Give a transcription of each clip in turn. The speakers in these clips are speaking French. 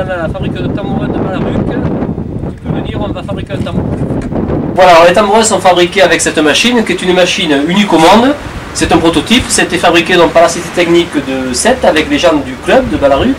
dans la fabrique de tambourins de Balaruc, tu peux venir, on va fabriquer un tambourin. Voilà, alors les tambourins sont fabriqués avec cette machine, qui est une machine unique au monde. C'est un prototype, c'était fabriqué donc, par la Cité Technique de Sète avec les gens du club de Balaruc.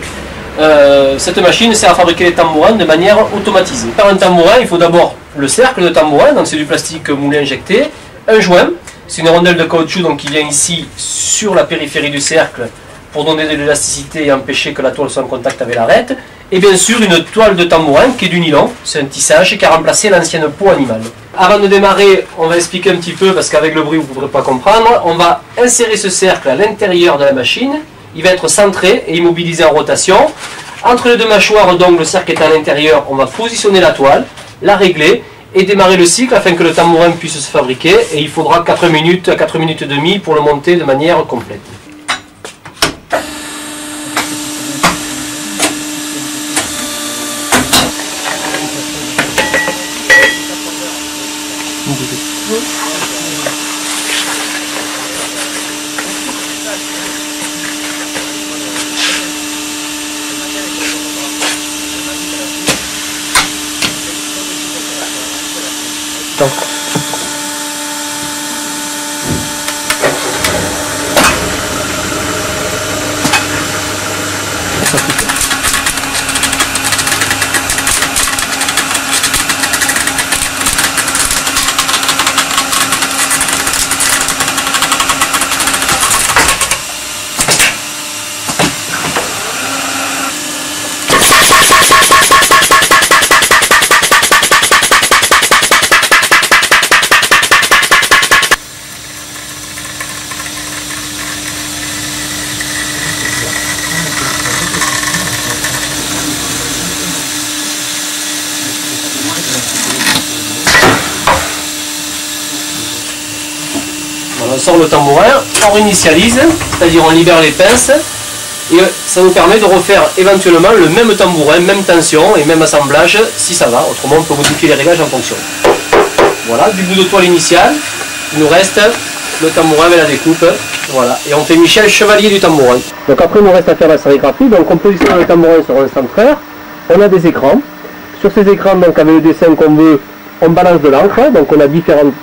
Cette machine sert à fabriquer les tambourins de manière automatisée. Pour un tambourin, il faut d'abord le cercle de tambourin, donc c'est du plastique moulé injecté, un joint, c'est une rondelle de caoutchouc donc, qui vient ici sur la périphérie du cercle pour donner de l'élasticité et empêcher que la toile soit en contact avec l'arête, et bien sûr une toile de tambourin qui est du nylon, c'est un tissage qui a remplacé l'ancienne peau animale. Avant de démarrer, on va expliquer un petit peu, parce qu'avec le bruit vous ne pourrez pas comprendre, on va insérer ce cercle à l'intérieur de la machine, il va être centré et immobilisé en rotation. Entre les deux mâchoires, donc le cercle est à l'intérieur, on va positionner la toile, la régler et démarrer le cycle afin que le tambourin puisse se fabriquer, et il faudra 4 minutes à 4 minutes et demie pour le monter de manière complète. Donc. On sort le tambourin, on réinitialise, c'est-à-dire on libère les pinces, et ça nous permet de refaire éventuellement le même tambourin, même tension et même assemblage si ça va, autrement on peut modifier les réglages en fonction. Voilà, du bout de toile initial, il nous reste le tambourin avec la découpe, voilà, et on fait Michel chevalier du tambourin. Donc après il nous reste à faire la sérigraphie, donc on positionne le tambourin sur un centreur, on a des écrans, sur ces écrans donc avec le dessin qu'on veut, on balance de l'encre, donc on a différentes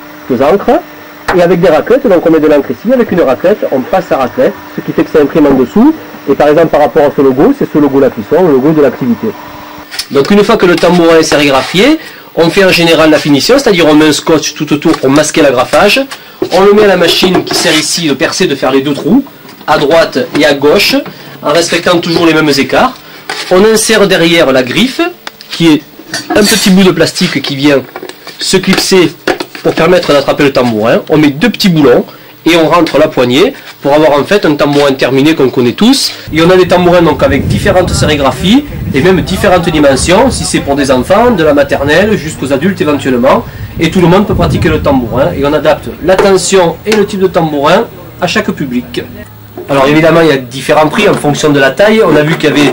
encres, et avec des raclettes, donc on met de l'encre ici, avec une raclette, on passe sa raclette, ce qui fait que ça imprime en dessous, et par exemple par rapport à ce logo, c'est ce logo là qui sort, le logo de l'activité. Donc une fois que le tambourin est sérigraphié, on fait en général la finition, c'est-à-dire on met un scotch tout autour pour masquer l'agrafage, on le met à la machine qui sert ici de percer, de faire les deux trous, à droite et à gauche, en respectant toujours les mêmes écarts. On insère derrière la griffe, qui est un petit bout de plastique qui vient se clipser pour permettre d'attraper le tambourin. On met deux petits boulons et on rentre la poignée pour avoir en fait un tambourin terminé qu'on connaît tous. Et on a des tambourins donc avec différentes sérigraphies et même différentes dimensions, si c'est pour des enfants, de la maternelle jusqu'aux adultes éventuellement. Et tout le monde peut pratiquer le tambourin et on adapte la tension et le type de tambourin à chaque public. Alors évidemment il y a différents prix en fonction de la taille. On a vu qu'il y avait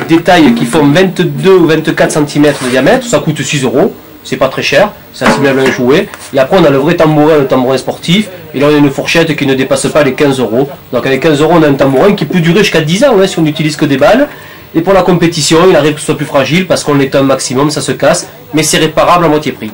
des tailles qui font 22 ou 24 cm de diamètre, ça coûte 6 €. C'est pas très cher, c'est assimilable à un jouet. Et après on a le vrai tambourin, le tambourin sportif. Et là on a une fourchette qui ne dépasse pas les 15 €. Donc avec 15 € on a un tambourin qui peut durer jusqu'à 10 ans si on n'utilise que des balles. Et pour la compétition il arrive que ce soit plus fragile parce qu'on l'éteint au maximum, ça se casse. Mais c'est réparable à moitié prix.